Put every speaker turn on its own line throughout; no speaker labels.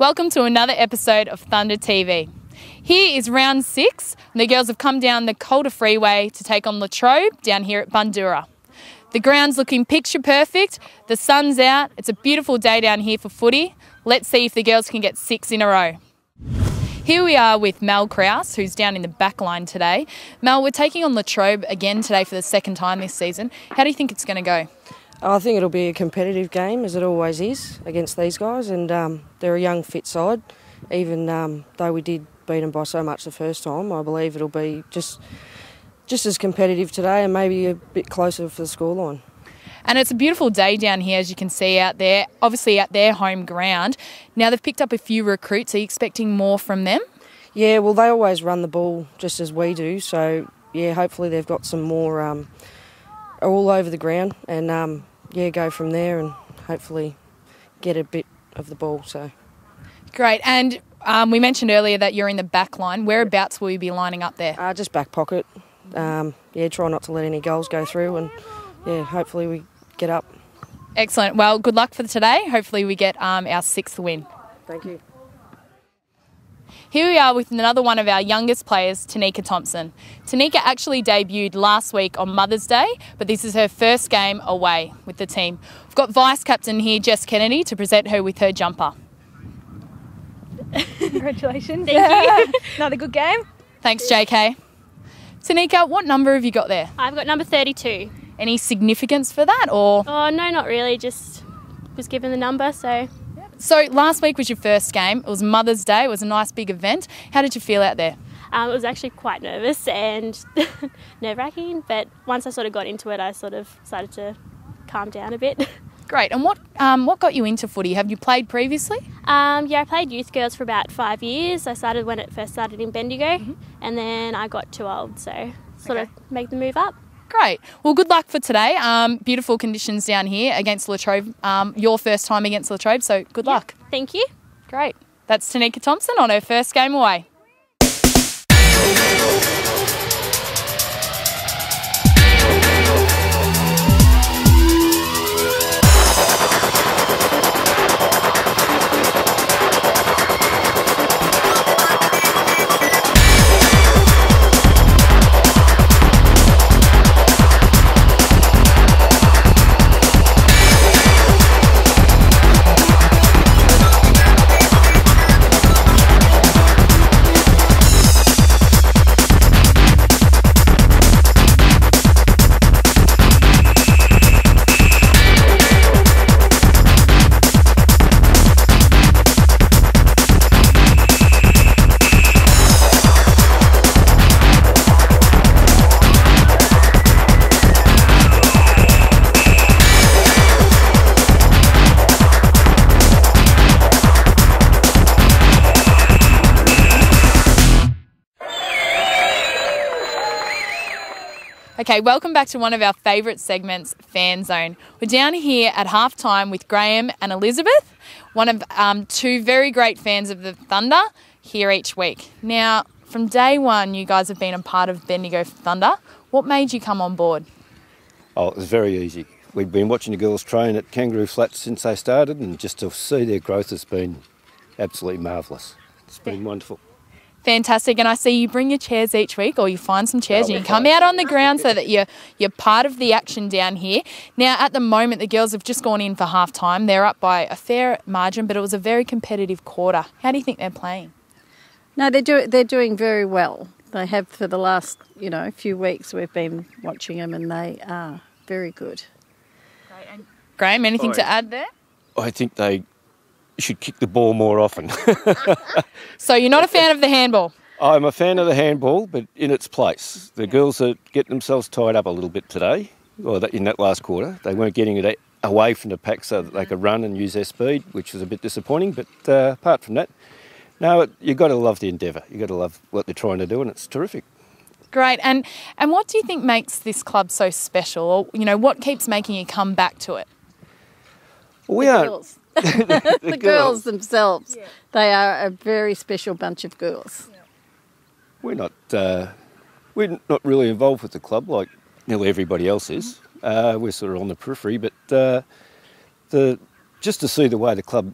Welcome to another episode of Thunder TV. Here is round 6, and the girls have come down the Calder Freeway to take on Trobe down here at Bundoora. The ground's looking picture perfect, the sun's out, it's a beautiful day down here for footy. Let's see if the girls can get 6 in a row. Here we are with Mel Krause, who's down in the back line today. Mel, we're taking on Trobe again today for the second time this season. How do you think it's going to go?
I think it'll be a competitive game, as it always is, against these guys, and they're a young, fit side. Even though we did beat them by so much the first time, I believe it'll be just as competitive today and maybe a bit closer for the scoreline.
And it's a beautiful day down here, as you can see out there, obviously at their home ground. Now, they've picked up a few recruits. Are you expecting more from them? Yeah,
well, they always run the ball just as we do, so, yeah, hopefully they've got some more all over the ground and, go from there and hopefully get a bit of the ball. So
great. And we mentioned earlier that you're in the back line. Whereabouts will you be lining up there?
Just back pocket. Try not to let any goals go through and, hopefully we get up.
Excellent. Well, good luck for today. Hopefully we get our 6th win.
Thank you.
Here we are with another one of our youngest players, Tanika Thompson. Tanika actually debuted last week on Mother's Day, but this is her first game away with the team. We've got Vice-Captain here, Jess Kennedy, to present her with her jumper.
Congratulations. Thank you. Another good game.
Thanks, JK. Tanika, what number have you got there?
I've got number 32.
Any significance for that, or?
Oh, no, not really. Just was given the number, so...
So last week was your first game. It was Mother's Day. It was a nice big event. How did you feel out there?
It was actually quite nervous and nerve-wracking, but once I sort of got into it, I sort of started to calm down a bit.
Great. And what got you into footy? Have you played previously?
I played youth girls for about 5 years. I started when it first started in Bendigo, and then I got too old, so sort of make the move up.
Great. Well, good luck for today. Beautiful conditions down here against Trobe. Your first time against Trobe, so good luck.
Thank you.
Great. That's Tanika Thompson on her first game away. Okay, welcome back to one of our favourite segments, Fanzone. We're down here at halftime with Graham and Elizabeth, one of 2 very great fans of the Thunder, here each week. Now, from day one, you guys have been a part of Bendigo Thunder. What made you come on board?
Oh, it was very easy. We've been watching the girls train at Kangaroo Flats since they started, and just to see their growth has been absolutely marvellous. It's been wonderful.
Fantastic. And I see you bring your chairs each week, or you find some chairs and you come out on the ground so that you're part of the action down here. Now, at the moment, the girls have just gone in for half time. They're up by a fair margin, but it was a very competitive quarter. How do you think they're playing?
No, they're doing very well. They have for the last, few weeks. We've been watching them and they are very good.
Great. And Graham, anything to add there?
I think they should kick the ball more often.
So you're not a fan of the handball?
I'm a fan of the handball, but in its place. The girls are getting themselves tied up a little bit today, or in that last quarter. They weren't getting it away from the pack so that they could run and use their speed, which was a bit disappointing. But apart from that, no, you've got to love the endeavour. You've got to love what they're trying to do, and it's terrific.
Great. And what do you think makes this club so special? Or, what keeps making you come back to it?
We are...
the girls themselves. Yeah. They are a very special bunch of girls. Yeah.
We're not really involved with the club like nearly everybody else is. We're sort of on the periphery, but just to see the way the club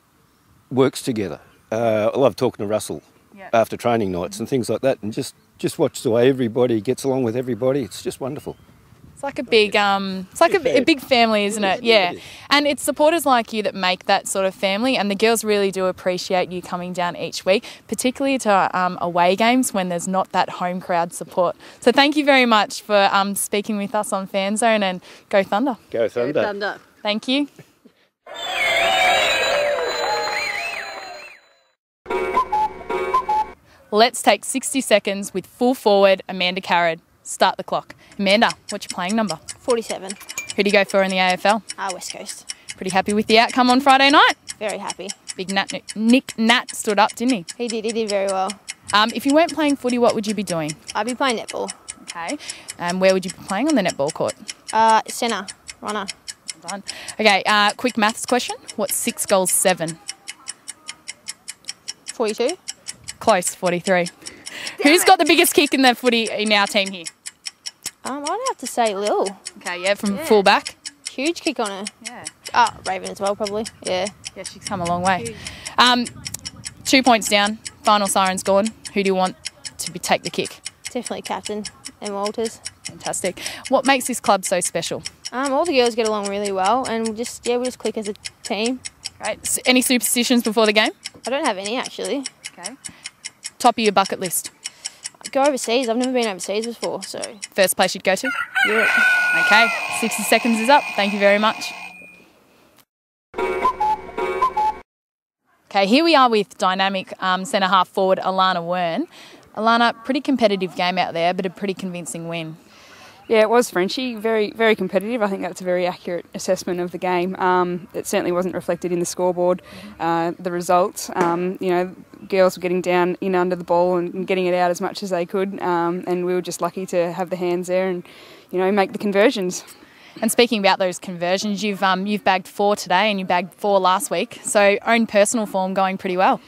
works together I love talking to Russell after training nights and things like that, and just watch the way everybody gets along with everybody. It's just wonderful.
It's like a big, a big family, isn't it? Yeah. And it's supporters like you that make that sort of family, and the girls really do appreciate you coming down each week, particularly to away games when there's not that home crowd support. So thank you very much for speaking with us on Fanzone, and go Thunder.
Go Thunder.
Go Thunder.
Thank you. Let's take 60 seconds with full forward Amanda Carrad. Start the clock. Amanda, what's your playing number?
47.
Who do you go for in the AFL?
West Coast.
Pretty happy with the outcome on Friday night?
Very happy.
Big Nick Nat stood up, didn't he?
He did very well.
If you weren't playing footy, what would you be doing?
I'd be playing netball.
Okay. And where would you be playing on the netball court?
Centre, runner.
Well done. Okay, quick maths question. What's 6 goals 7?
42.
Close, 43. Who's got the biggest kick in the footy in our team here?
I'd have to say Lil.
Okay, yeah, from full back.
Huge kick on her.
Yeah.
Raven as well, probably. Yeah.
Yeah, she's come a long way. 2 points down. Final siren's gone. Who do you want to take the kick?
Definitely captain and Walters.
Fantastic. What makes this club so special?
All the girls get along really well, and we just click as a team.
Great. Any superstitions before the game?
I don't have any actually.
Okay. Top of your bucket list?
Go overseas. I've never been overseas before, so.
First place you'd go to?
Europe.
Okay, 60 seconds is up. Thank you very much. Okay, here we are with dynamic centre half forward Alana Wern. Alana, pretty competitive game out there, but a pretty convincing win.
Yeah, it was Frenchie. Very, very competitive. I think that's a very accurate assessment of the game. It certainly wasn't reflected in the scoreboard, the results. Girls were getting down in under the ball and getting it out as much as they could, and we were just lucky to have the hands there and, make the conversions.
And speaking about those conversions, you've bagged 4 today and you bagged 4 last week, so own personal form going pretty well.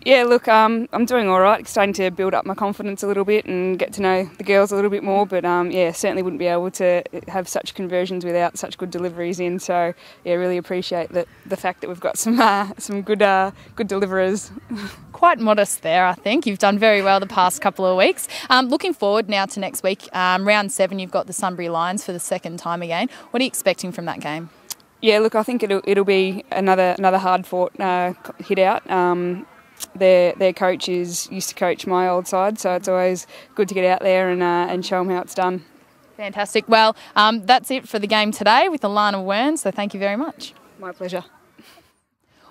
Yeah, look, I'm doing all right, starting to build up my confidence a little bit and get to know the girls a little bit more, but certainly wouldn't be able to have such conversions without such good deliveries in, so yeah, really appreciate the fact that we've got some good deliverers.
Quite modest there, I think. You've done very well the past couple of weeks. Looking forward now to next week, round 7, you've got the Sunbury Lions for the second time again. What are you expecting from that game?
Yeah, look, I think it'll be another hard-fought hit out. Their coach used to coach my old side, so it's always good to get out there and show them how it's done.
Fantastic. Well, that's it for the game today with Alana Wern, so thank you very much.
My pleasure.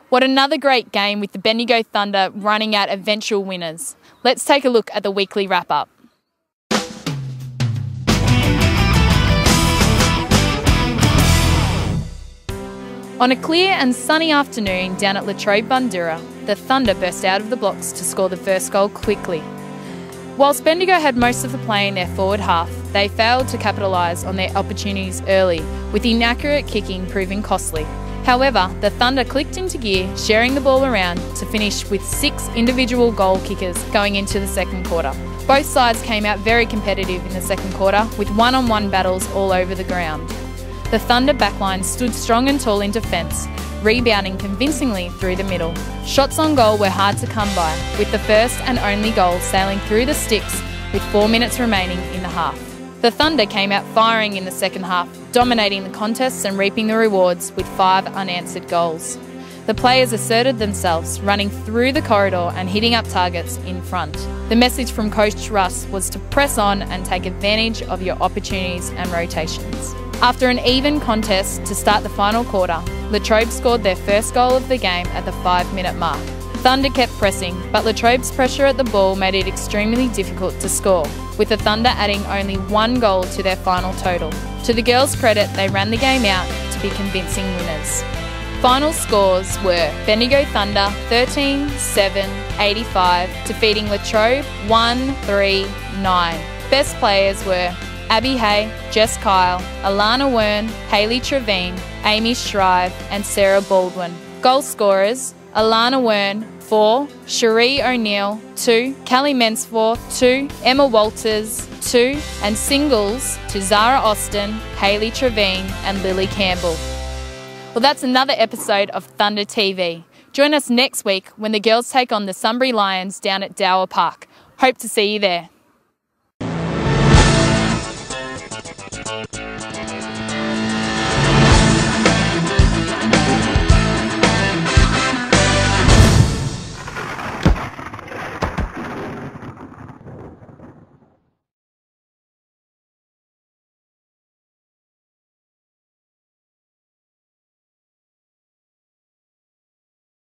What another great game with the Bendigo Thunder running out eventual winners. Let's take a look at the weekly wrap-up. On a clear and sunny afternoon down at Trobe, Bundoora, the Thunder burst out of the blocks to score the first goal quickly. Whilst Bendigo had most of the play in their forward half, they failed to capitalise on their opportunities early, with inaccurate kicking proving costly. However, the Thunder clicked into gear, sharing the ball around to finish with 6 individual goal kickers going into the second quarter. Both sides came out very competitive in the second quarter, with one-on-one battles all over the ground. The Thunder backline stood strong and tall in defence, rebounding convincingly through the middle. Shots on goal were hard to come by, with the first and only goal sailing through the sticks with 4 minutes remaining in the half. The Thunder came out firing in the second half, dominating the contests and reaping the rewards with 5 unanswered goals. The players asserted themselves, running through the corridor and hitting up targets in front. The message from Coach Russ was to press on and take advantage of your opportunities and rotations. After an even contest to start the final quarter, Trobe scored their first goal of the game at the 5-minute mark. Thunder kept pressing, but Trobe's pressure at the ball made it extremely difficult to score, with the Thunder adding only 1 goal to their final total. To the girls' credit, they ran the game out to be convincing winners. Final scores were Bendigo Thunder 13-7-85, defeating Trobe 1-3-9. Best players were Abby Hay, Jess Kyle, Alana Wern, Hayley Trevine, Amy Shrive and Sarah Baldwin. Goal scorers, Alana Wern 4, Cherie O'Neill 2, Callie Mensforth 2, Emma Walters 2 and singles to Zara Austin, Hayley Trevine and Lily Campbell. Well, that's another episode of Thunder TV. Join us next week when the girls take on the Sunbury Lions down at Dower Park. Hope to see you there.